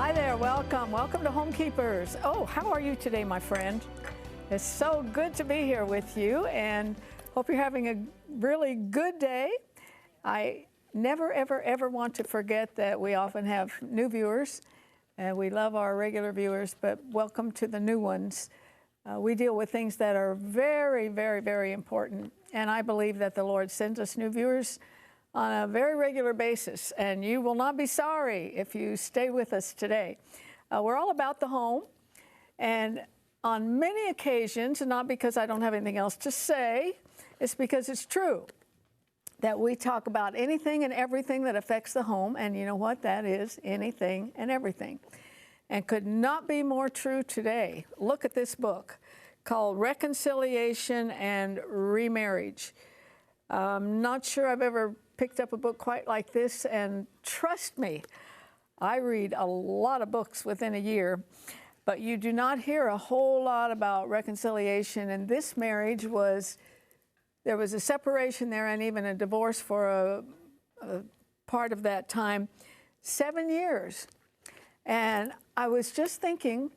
Hi there, welcome. Welcome to Homekeepers. Oh, how are you today, my friend? It's so good to be here with you and hope you're having a really good day. I never, ever, ever want to forget that we often have new viewers and we love our regular viewers, but welcome to the new ones. We deal with things that are very, very, very important, and I believe that the Lord sends us new viewers on a very regular basis, and you will not be sorry if you stay with us today. We're all about the home, and on many occasions, and not because I don't have anything else to say, it's because it's true that we talk about anything and everything that affects the home, and you know what? That is anything and everything. And could not be more true today. Look at this book called Reconciliation and Remarriage. I'm not sure I've ever picked up a book quite like this, and trust me, I read a lot of books within a year, but you do not hear a whole lot about reconciliation. And this marriage there was a separation there and even a divorce for a part of that time, 7 years. And I was just thinking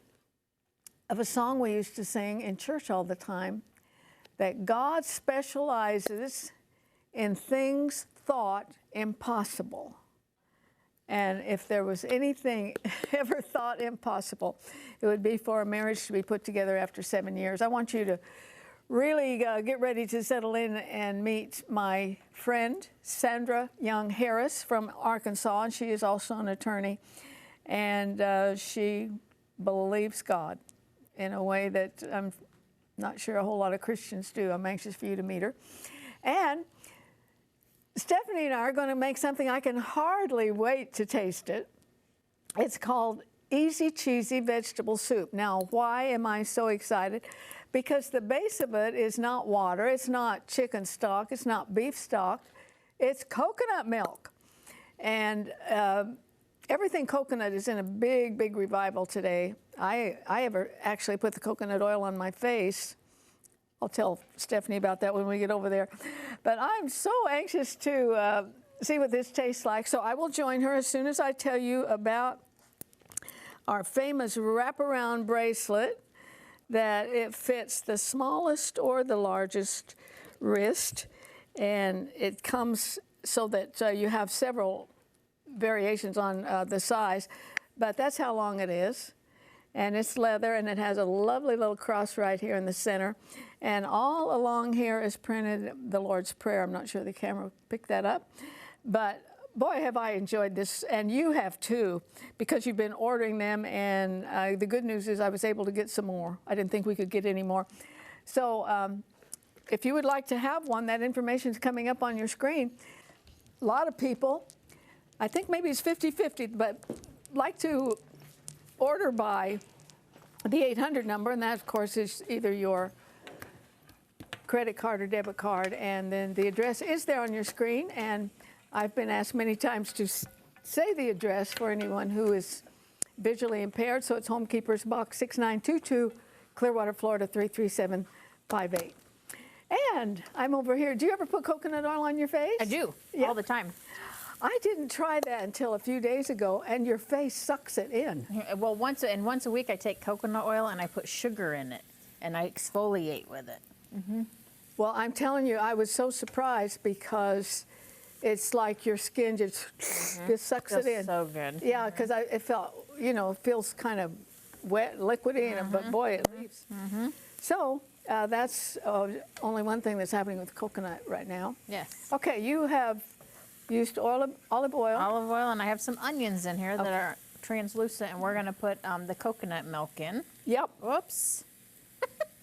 of a song we used to sing in church all the time, that God specializes in things thought impossible. And if there was anything ever thought impossible, it would be for a marriage to be put together after 7 years. I want you to really get ready to settle in and meet my friend, Sandra Young Harris from Arkansas, and she is also an attorney. And she believes God in a way that I'm not sure a whole lot of Christians do. I'm anxious for you to meet her. And Stephanie and I are going to make something I can hardly wait to taste it. It's called Easy Cheesy Vegetable Soup. Now, why am I so excited? Because the base of it is not water, it's not chicken stock, it's not beef stock, it's coconut milk. And everything coconut is in a big, big revival today. I ever actually put the coconut oil on my face. I'll tell Stephanie about that when we get over there. But I'm so anxious to see what this tastes like. So I will join her as soon as I tell you about our famous wraparound bracelet, that it fits the smallest or the largest wrist. And it comes so that you have several variations on the size, but that's how long it is. And it's leather, and it has a lovely little cross right here in the center. And all along here is printed the Lord's Prayer. I'm not sure the camera picked that up, but boy, have I enjoyed this, and you have too, because you've been ordering them, and the good news is I was able to get some more. I didn't think we could get any more. So if you would like to have one, that information is coming up on your screen. A lot of people, I think maybe it's 50-50, but like to order by the 800 number, and that, of course, is either your credit card or debit card, and then the address is there on your screen, and I've been asked many times to say the address for anyone who is visually impaired, so it's Homekeepers, Box 6922, Clearwater, Florida, 33758. And I'm over here. Do you ever put coconut oil on your face? I do, all the time. I didn't try that until a few days ago, and your face sucks it in. Well, once a week I take coconut oil and I put sugar in it, and I exfoliate with it. Mm-hmm. Well, I'm telling you, I was so surprised because it's like your skin just sucks it in. So good. Yeah, because it felt, it feels kind of wet, liquidy, but boy, it leaves. Mm-hmm. So that's only one thing that's happening with coconut right now. Yes. Okay, you have used olive oil. Olive oil, and I have some onions in here that are translucent, and we're going to put the coconut milk in. Yep. Whoops.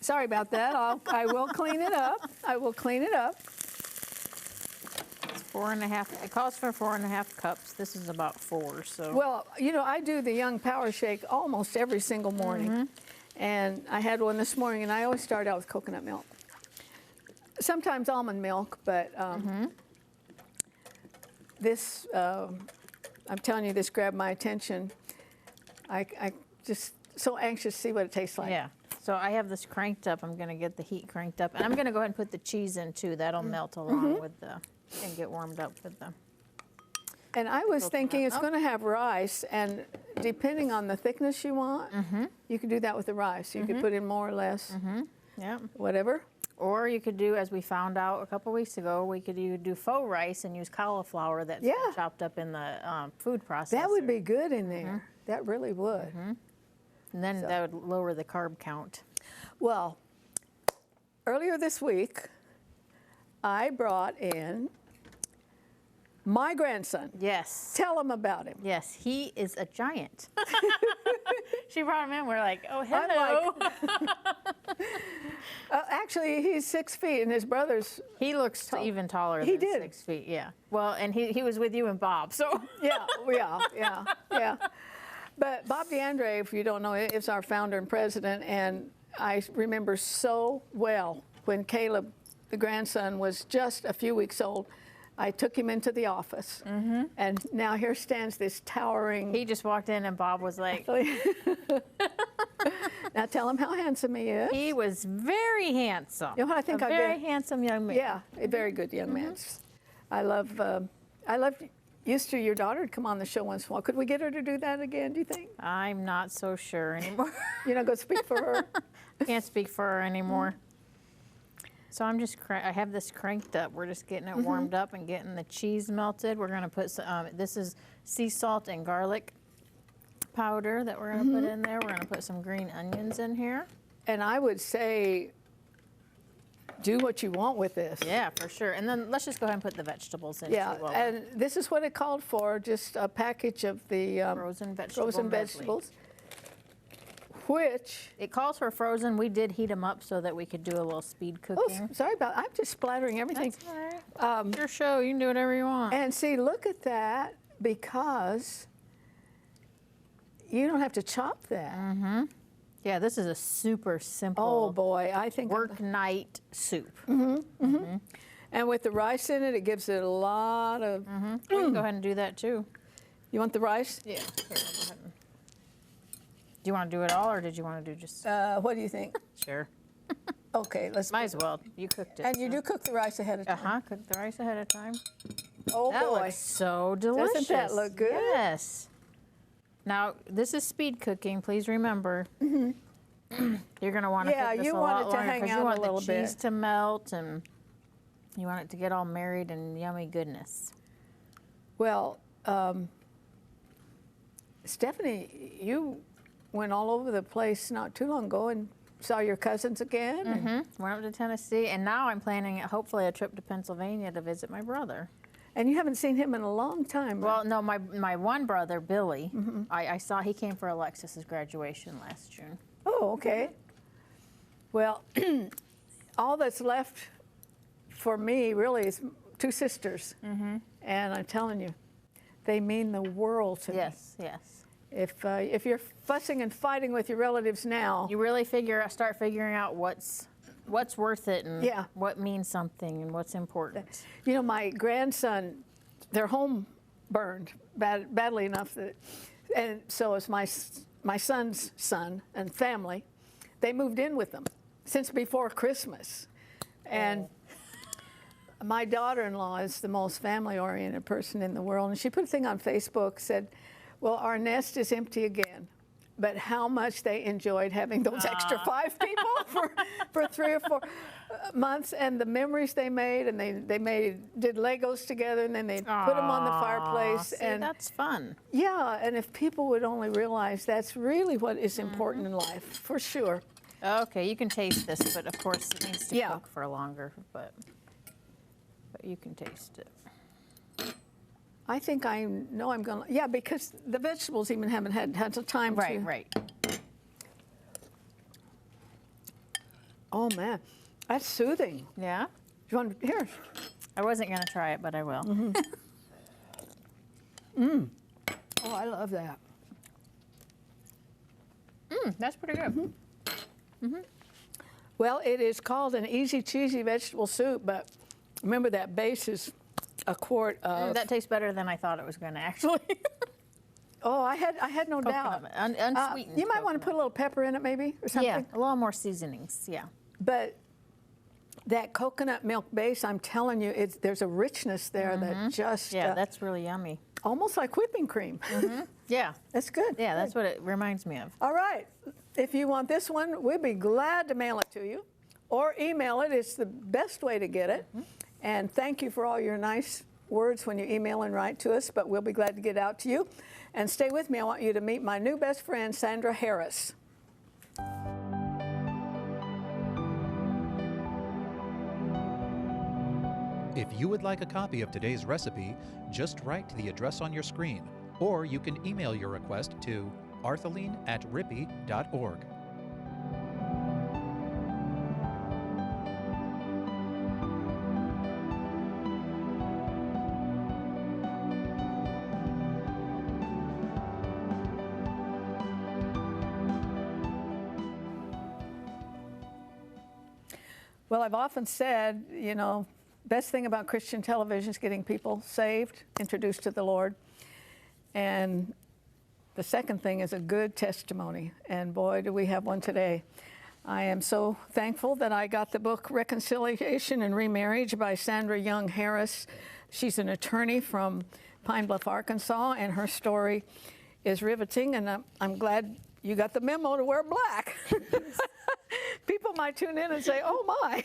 Sorry about that. I will clean it up. I will clean it up. It's 4.5. It calls for 4.5 cups. This is about 4. So. Well, I do the Young Power Shake almost every single morning, and I had one this morning, and I always start out with coconut milk. Sometimes almond milk, but this, I'm telling you, this grabbed my attention. I just so anxious to see what it tastes like. Yeah. So I have this cranked up. I'm going to get the heat cranked up. And I'm going to go ahead and put the cheese in, too. That'll melt along with and get warmed up with the And I was thinking it's going to have rice, and depending on the thickness you want, you can do that with the rice. You could put in more or less, Yeah. whatever. Or you could do, as we found out a couple weeks ago, you do faux rice and use cauliflower that's been chopped up in the food processor. That would be good in there. That really would. And then that would lower the carb count. Well, earlier this week, I brought in my grandson. Yes. Tell him about him. Yes, he is a giant. She brought him in. We're like, oh, hello. Actually, he's 6 feet, and his brother's. He looks even taller He than did. 6 feet, yeah. Well, and he was with you and Bob, so. Yeah. But Bob DeAndre, if you don't know, is our founder and president, and I remember so well when Caleb, the grandson, was just a few weeks old. I took him into the office, and now here stands this towering. He just walked in, and Bob was like. Now tell him how handsome he is. He was very handsome. You know what I think a very handsome young man. Yeah, a very good young man. I love. Used to your daughter to come on the show once in a while. Could we get her to do that again? Do you think? I'm not so sure anymore. You're not going to speak for her. Can't speak for her anymore. So I'm just, I have this cranked up. We're just getting it warmed up and getting the cheese melted. We're going to put some, this is sea salt and garlic powder that we're going to put in there. We're going to put some green onions in here. And I would say, do what you want with this. Yeah, for sure. And then let's just go ahead and put the vegetables in. Yeah, and this is what it called for, just a package of the frozen vegetables. Which it calls for frozen. We did heat them up so that we could do a little speed cooking. Oh, sorry about. I'm just splattering everything. That's all right. Your show. You can do whatever you want. And see, look at that, because you don't have to chop that. Yeah, this is a super simple. Oh boy, I think work night soup. And with the rice in it, it gives it a lot of. We can go ahead and do that too. You want the rice? Yeah. Here, I'll go ahead and... Do you want to do it all, or did you want to do just? What do you think? Sure. Okay, let's. Might as well. You cooked it. And you do cook the rice ahead of time. Cook the rice ahead of time. Oh that boy, looks so delicious. Doesn't that look good? Yes. Now this is speed cooking. Please remember. You're going to want to cook this you a want lot it to longer hang because out you want a little the cheese bit to melt and you want it to get all married in yummy goodness. Well, Stephanie, you went all over the place not too long ago and saw your cousins again. And, went up to Tennessee, and now I'm planning hopefully a trip to Pennsylvania to visit my brother. and you haven't seen him in a long time. Right? Well, no, my one brother, Billy, I saw, he came for Alexis's graduation last June. Oh, okay. Well, all that's left for me really is two sisters. And I'm telling you, they mean the world to me. Yes, yes. If you're fussing and fighting with your relatives now, You really start figuring out what's worth it and what means something and what's important. you know, my grandson, their home burned badly enough that, and so is my son's son and family. They moved in with them since before Christmas, and my daughter-in-law is the most family-oriented person in the world, and she put a thing on Facebook, said, well, our nest is empty again, but how much they enjoyed having those extra 5 people for 3 or 4 months, and the memories they made, and they did Legos together, and then they put them on the fireplace. See, and that's fun. yeah, and if people would only realize that's really what is important in life, for sure. Okay, you can taste this, but of course it needs to cook for longer, but you can taste it. I think I know I'm going to, because the vegetables even haven't had the time to. Right. Oh, man, that's soothing. Yeah? You want to, here. I wasn't going to try it, but I will. Oh, I love that. That's pretty good. Well, it is called an easy cheesy vegetable soup, but remember that base is a quart of. That tastes better than I thought it was going to actually. Oh, I had no doubt. Unsweetened. You might want to put a little pepper in it, maybe, or something. Yeah, a little more seasonings. Yeah. But that coconut milk base, I'm telling you, there's a richness there that just. Yeah, that's really yummy. almost like whipping cream. Yeah. That's good. Yeah, that's what it reminds me of. All right. If you want this one, we'd be glad to mail it to you or email it. It's the best way to get it. And thank you for all your nice words when you email and write to us, but we'll be glad to get out to you. And stay with me. I want you to meet my new best friend, Sandra Harris. If you would like a copy of today's recipe, just write to the address on your screen, or you can email your request to arthelene@rippy.org. Well, I've often said, best thing about Christian television is getting people saved, introduced to the Lord. And the second thing is a good testimony. And boy, do we have one today. I am so thankful that I got the book Reconciliation and Remarriage by Sandra Young Harris. She's an attorney from Pine Bluff, Arkansas, and her story is riveting. And I'm glad you got the memo to wear black. People might tune in and say, oh my.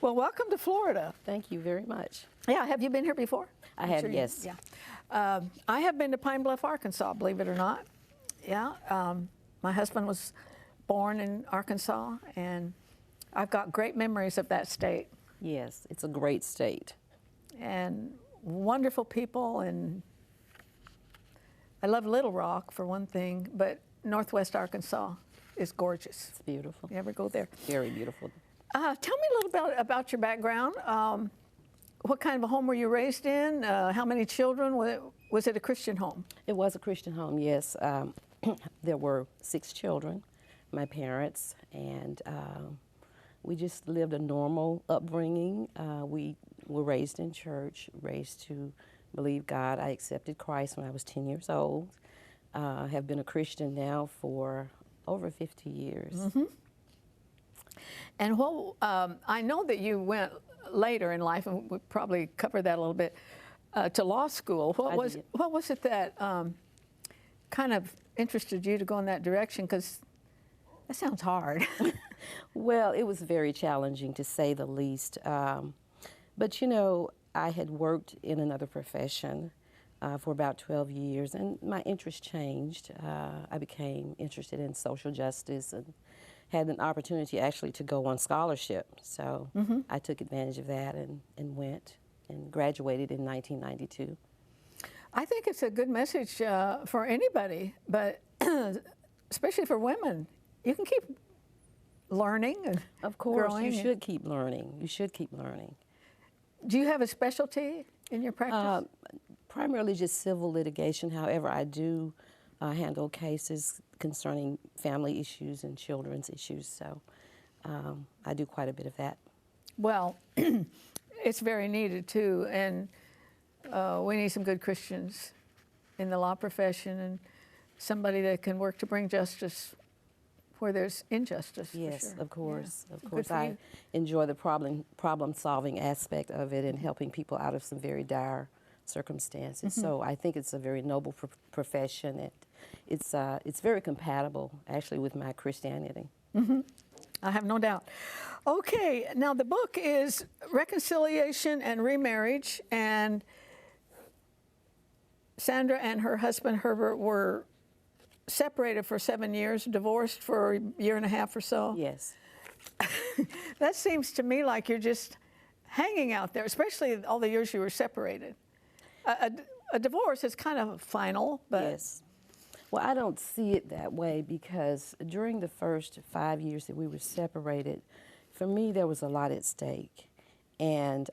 Well, welcome to Florida. Thank you very much. Yeah, have you been here before? I have, yes. Yeah. I have been to Pine Bluff, Arkansas, believe it or not. Yeah. My husband was born in Arkansas, and I've got great memories of that state. Yes, it's a great state. And wonderful people, and I love Little Rock for one thing, but Northwest Arkansas is gorgeous. It's beautiful. You ever go there? Very beautiful. Tell me a little bit about your background. What kind of a home were you raised in? How many children? Was it a Christian home? It was a Christian home, yes. There were 6 children, my parents, and we just lived a normal upbringing. We were raised in church, raised to believe God. I accepted Christ when I was 10 years old. Have been a Christian now for over 50 years. Mm-hmm. And I know that you went later in life, and we probably covered that a little bit, to law school. What was it that kind of interested you to go in that direction? Because that sounds hard. Well, it was very challenging, to say the least. But I had worked in another profession for about 12 years, and my interest changed. I became interested in social justice and had an opportunity actually to go on scholarship. So I took advantage of that and went and graduated in 1992. I think it's a good message for anybody, but especially for women. You can keep learning and of course, growing. you should keep learning. You should keep learning. Do you have a specialty in your practice? Primarily just civil litigation. However, I do handle cases concerning family issues and children's issues, so I do quite a bit of that. Well, it's very needed too, and we need some good Christians in the law profession and somebody that can work to bring justice where there's injustice. Yes, for sure. of course, Yeah. of course. I enjoy the problem-solving aspect of it and helping people out of some very dire circumstances. So I think it's a very noble profession. It's very compatible, actually, with my Christianity. I have no doubt. Okay, now the book is Reconciliation and Remarriage, and Sandra and her husband Herbert were separated for 7 years, divorced for a year and a half or so. Yes. That seems to me like you're just hanging out there, especially all the years you were separated. A divorce is kind of final, but... Yes. Well, I don't see it that way, because during the first 5 years that we were separated, for me there was a lot at stake. And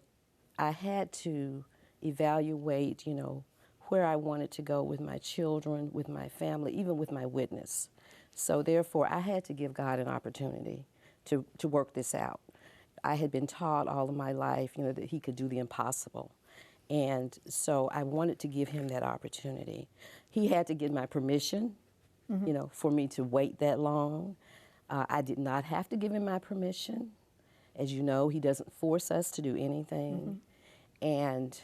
I had to evaluate, where I wanted to go with my children, with my family, even with my witness. So therefore, I had to give God an opportunity to work this out. I had been taught all of my life, that He could do the impossible. And so I wanted to give Him that opportunity. He had to get my permission, for me to wait that long. I did not have to give Him my permission. As you know, He doesn't force us to do anything. And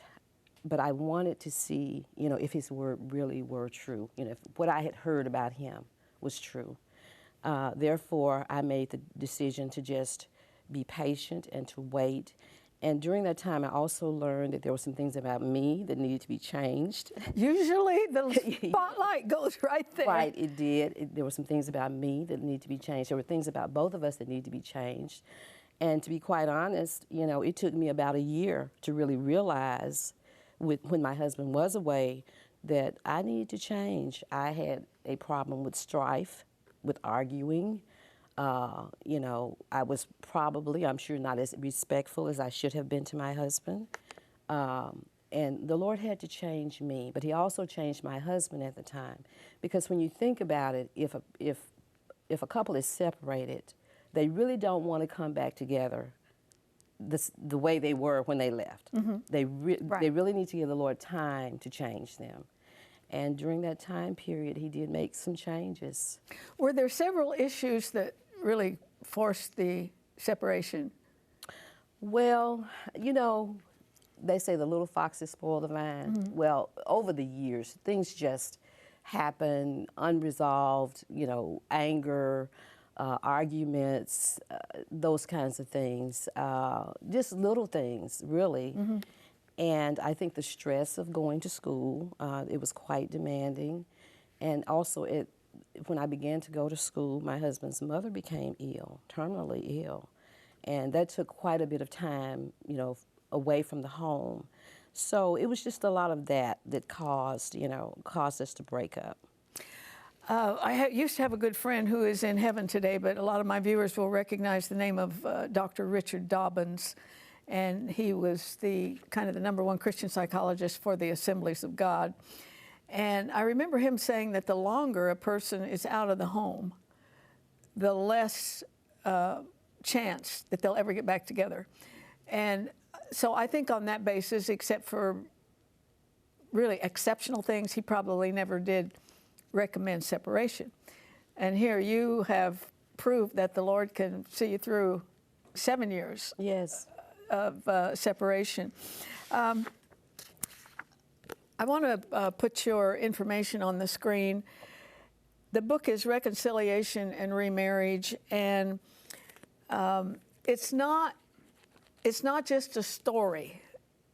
but I wanted to see, you know, if his word really were true, you know, if what I had heard about him was true. Therefore, I made the decision to just be patient and to wait. And during that time, I also learned that there were some things about me that needed to be changed. Usually the spotlight goes right there. Right, it did. There were some things about me that needed to be changed. There were things about both of us that needed to be changed. And to be quite honest, you know, it took me about a year to really realize, when my husband was away, that I needed to change. I had a problem with strife, with arguing. You know, I was probably, I'm sure, not as respectful as I should have been to my husband. And the Lord had to change me, but he also changed my husband at the time. Because when you think about it, if a couple is separated, they really don't want to come back together the way they were when they left. Mm-hmm. They Right. really need to give the Lord time to change them. And during that time period, he did make some changes. Were there several issues that really forced the separation? Well, you know, they say the little foxes spoil the vine. Mm-hmm. Well, over the years, things just happen, unresolved, you know, anger, arguments, those kinds of things, just little things, really. Mm-hmm. And I think the stress of going to school, it was quite demanding. And also, when I began to go to school, my husband's mother became ill, terminally ill. And that took quite a bit of time, you know, away from the home. So it was just a lot of that caused us to break up. I used to have a good friend who is in heaven today, but a lot of my viewers will recognize the name of Dr. Richard Dobbins. And he was the number one Christian psychologist for the Assemblies of God. And I remember him saying that the longer a person is out of the home, the less chance that they'll ever get back together. And so I think on that basis, except for really exceptional things, he probably never did recommend separation. And here you have proved that the Lord can see you through 7 years. Yes. Of separation. I want to put your information on the screen. The book is Reconciliation and Remarriage, and it's not just a story.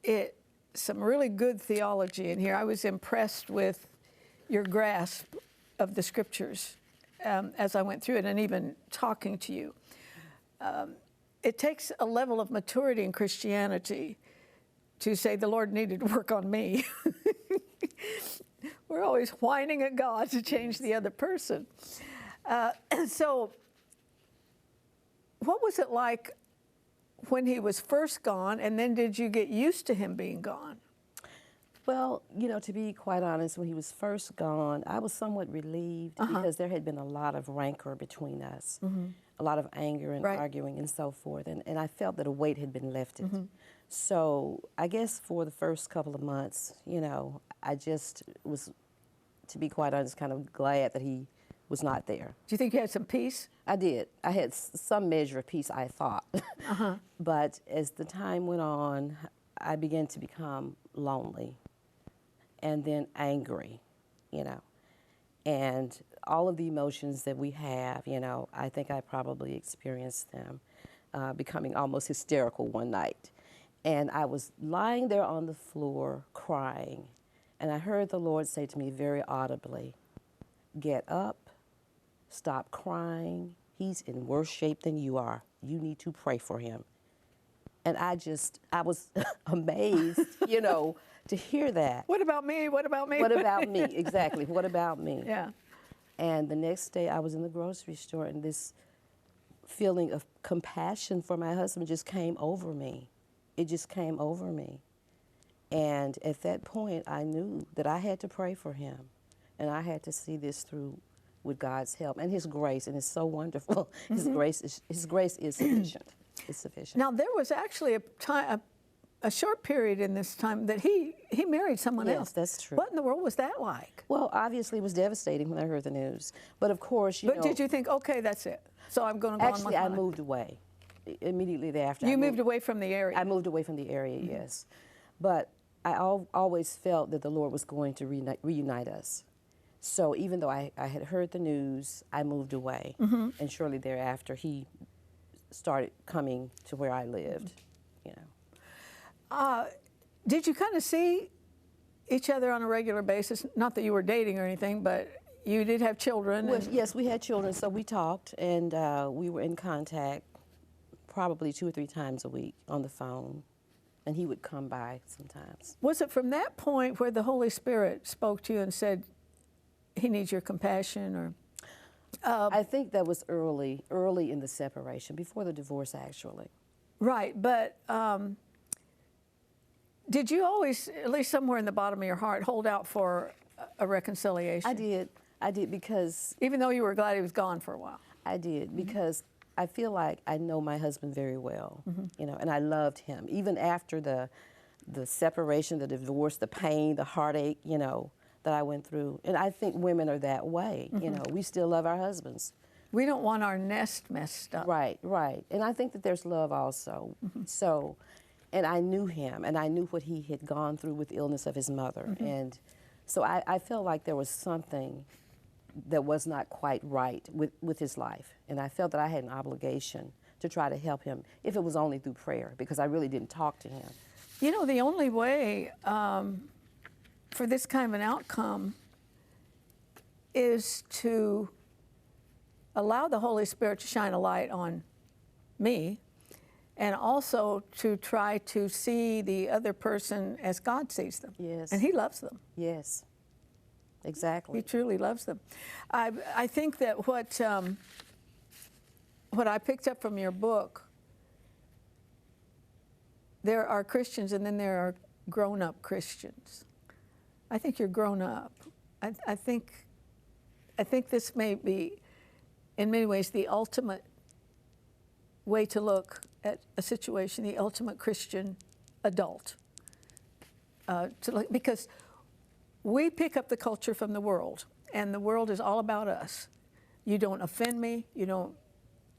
It's some really good theology in here. I was impressed with your grasp of the scriptures as I went through it, and even talking to you. It takes a level of maturity in Christianity to say the Lord needed to work on me. We're always whining at God to change the other person. So what was it like when he was first gone, and then did you get used to him being gone? Well, you know, to be quite honest, when he was first gone, I was somewhat relieved because there had been a lot of rancor between us, a lot of anger and arguing and so forth, and I felt that a weight had been lifted. So I guess for the first couple of months, you know, I just was, to be quite honest, kind of glad that he was not there. Do you think you had some peace? I did. I had some measure of peace, I thought. But as the time went on, I began to become lonely. And then angry, you know. And all of the emotions that we have, you know, I think I probably experienced them, becoming almost hysterical one night. And I was lying there on the floor crying, and I heard the Lord say to me very audibly, "Get up, stop crying. He's in worse shape than you are. You need to pray for him." And I was amazed, you know, to hear that. What about me? What about me? What about me? Exactly. What about me? Yeah. And the next day I was in the grocery store, and this feeling of compassion for my husband just came over me. It just came over me. And at that point, I knew that I had to pray for him, and I had to see this through with God's help and His grace, and it's so wonderful. His grace is sufficient. It's sufficient. Now, there was actually a short period in this time that he married someone else. Yes, that's true. What in the world was that like? Well, obviously, it was devastating when I heard the news. But of course, you know. But did you think, okay, that's it, so I'm going to go on with Actually, I mine? moved away immediately thereafter. You moved away from the area? I moved away from the area, yes. But always felt that the Lord was going to reunite us. So even though I had heard the news, I moved away. And shortly thereafter, he started coming to where I lived, you know. Did you kind of see each other on a regular basis? Not that you were dating or anything, but you did have children. Well, yes, we had children, so we talked, and we were in contact probably 2 or 3 times a week on the phone, and he would come by sometimes. Was it from that point where the Holy Spirit spoke to you and said, he needs your compassion, or? I think that was early in the separation, before the divorce, actually. Right, but did you always, at least somewhere in the bottom of your heart, hold out for a reconciliation? I did because... Even though you were glad he was gone for a while? I did, because I feel like I know my husband very well, you know, and I loved him. Even after the separation, the divorce, the pain, the heartache, you know, that I went through. And I think women are that way, you know. We still love our husbands. We don't want our nest messed up. Right, right. And I think that there's love also. So, and I knew him, and I knew what he had gone through with the illness of his mother. And so I felt like there was something that was not quite right with his life. And I felt that I had an obligation to try to help him, if it was only through prayer, because I really didn't talk to him. You know, the only way for this kind of an outcome is to allow the Holy Spirit to shine a light on me, and also to try to see the other person as God sees them. Yes. And he loves them. Yes, exactly. He truly loves them. I think that what I picked up from your book, there are Christians and then there are grown-up Christians. I think you're grown up. I think this may be, in many ways, the ultimate way to look at a situation, the ultimate Christian adult. Because we pick up the culture from the world, and the world is all about us. You don't offend me, you don't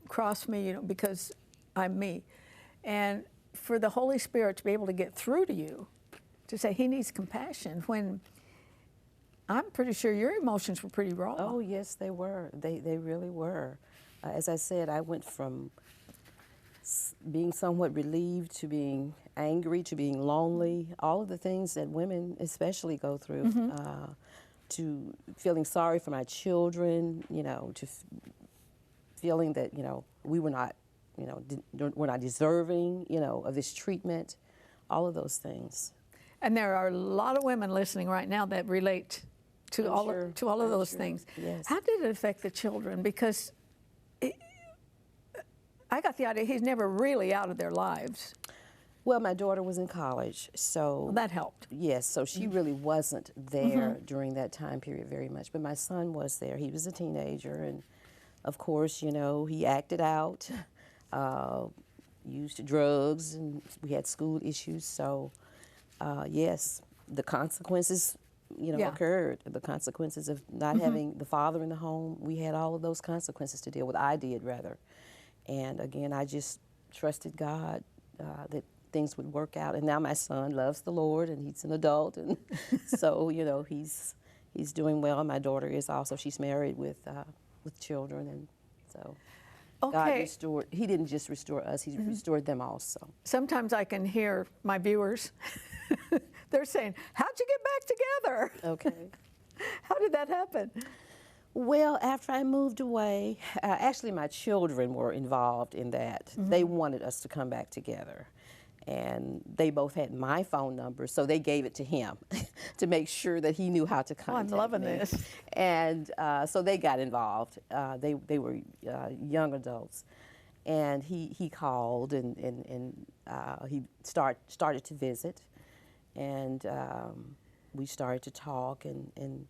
cross me, because I'm me. And for the Holy Spirit to be able to get through to you, to say he needs compassion, when I'm pretty sure your emotions were pretty raw. Oh, yes, they were. They really were. As I said, I went from being somewhat relieved to being angry to being lonely, all of the things that women especially go through, to feeling sorry for my children, to feeling that, we were not, we're not deserving, of this treatment, all of those things. And there are a lot of women listening right now that relate to all of those things. Yes. How did it affect the children? Because I got the idea he's never really out of their lives. Well, my daughter was in college, so... Well, that helped. Yes, so she really wasn't there during that time period very much. But my son was there. He was a teenager, and of course, he acted out, used drugs, and we had school issues. So, yes, the consequences, occurred. The consequences of not having the father in the home, we had all of those consequences to deal with. I did, rather. And again, I just trusted God that things would work out. And now my son loves the Lord, and he's an adult, and so he's doing well. My daughter is also. She's married with children, and so God restored. He didn't just restore us; He restored them also. Sometimes I can hear my viewers. They're saying, "How'd you get back together?" Okay. How did that happen? Well, after I moved away, actually my children were involved in that. They wanted us to come back together. And they both had my phone number, so they gave it to him to make sure that he knew how to contact me. I'm loving this. And so they got involved. They were young adults. And he called, and he started to visit. And we started to talk, and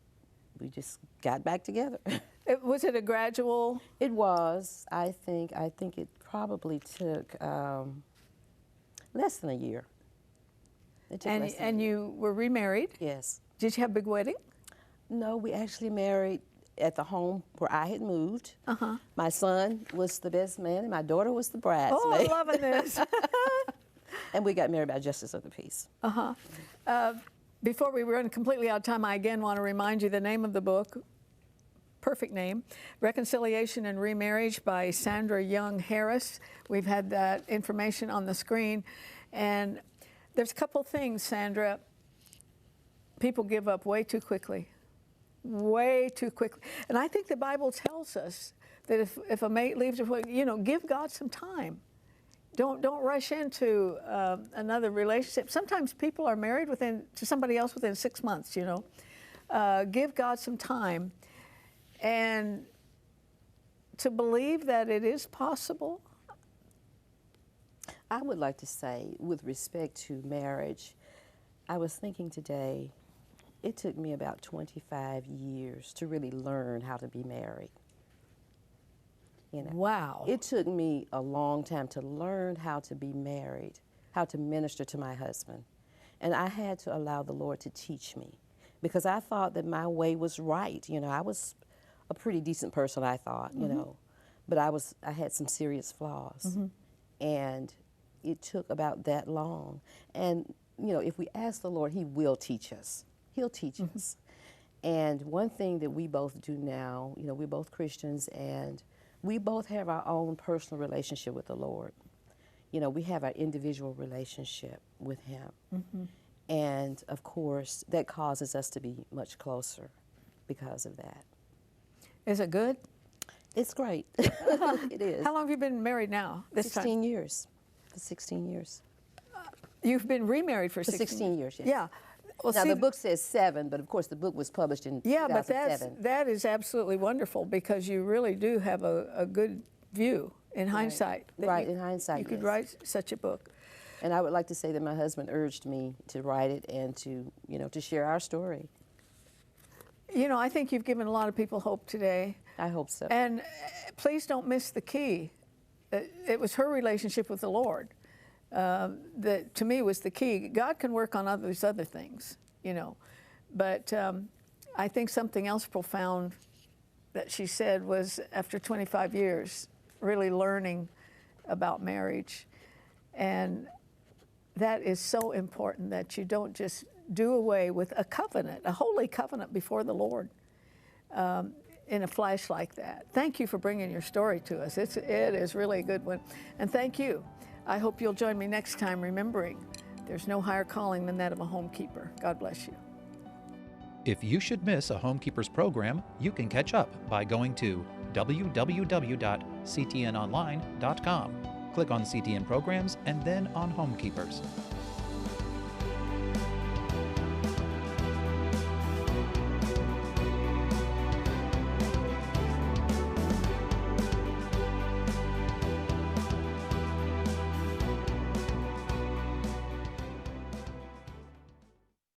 we just got back together. Was it a gradual? It was. I think it probably took less than a year. It took less than a year. You were remarried? Yes. Did you have a big wedding? No, we actually married at the home where I had moved. My son was the best man, and my daughter was the bridesmaid. Oh, I'm loving this. And we got married by justice of the peace. Before we run completely out of time, I again want to remind you the name of the book, perfect name, Reconciliation and Remarriage by Sandra Young Harris. We've had that information on the screen. And there's a couple things, Sandra. People give up way too quickly. Way too quickly. And I think the Bible tells us that if a mate leaves, give God some time. Don't rush into another relationship. Sometimes people are married to somebody else within 6 months, Give God some time. And to believe that it is possible. I would like to say, with respect to marriage, I was thinking today, it took me about 25 years to really learn how to be married. Wow. It took me a long time to learn how to be married, how to minister to my husband. And I had to allow the Lord to teach me because I thought that my way was right. I was a pretty decent person, I thought, but I had some serious flaws. And it took about that long. And, if we ask the Lord, He will teach us. He'll teach us. And one thing that we both do now, we're both Christians, and we both have our own personal relationship with the Lord. We have our individual relationship with Him. And, of course, that causes us to be much closer because of that. Is it good? It's great. It is. How long have you been married now? 16 years. For 16 years. You've been remarried for 16 years, yes. Yeah. Well, now, the book says 7, but of course the book was published in 2007. But that is absolutely wonderful because you really do have a good view in hindsight. Right, in hindsight, you could yes. write such a book. And I would like to say that my husband urged me to write it and to, to share our story. I think you've given a lot of people hope today. I hope so. And please don't miss the key. It was her relationship with the Lord that, to me, was the key. God can work on these other things, But I think something else profound that she said was after 25 years, really learning about marriage. And that is so important that you don't just do away with a covenant, a holy covenant before the Lord in a flash like that. Thank you for bringing your story to us. It is really a good one. And thank you. I hope you'll join me next time, remembering there's no higher calling than that of a homekeeper. God bless you. If you should miss a Homekeepers program, you can catch up by going to www.ctnonline.com. Click on CTN Programs and then on Homekeepers.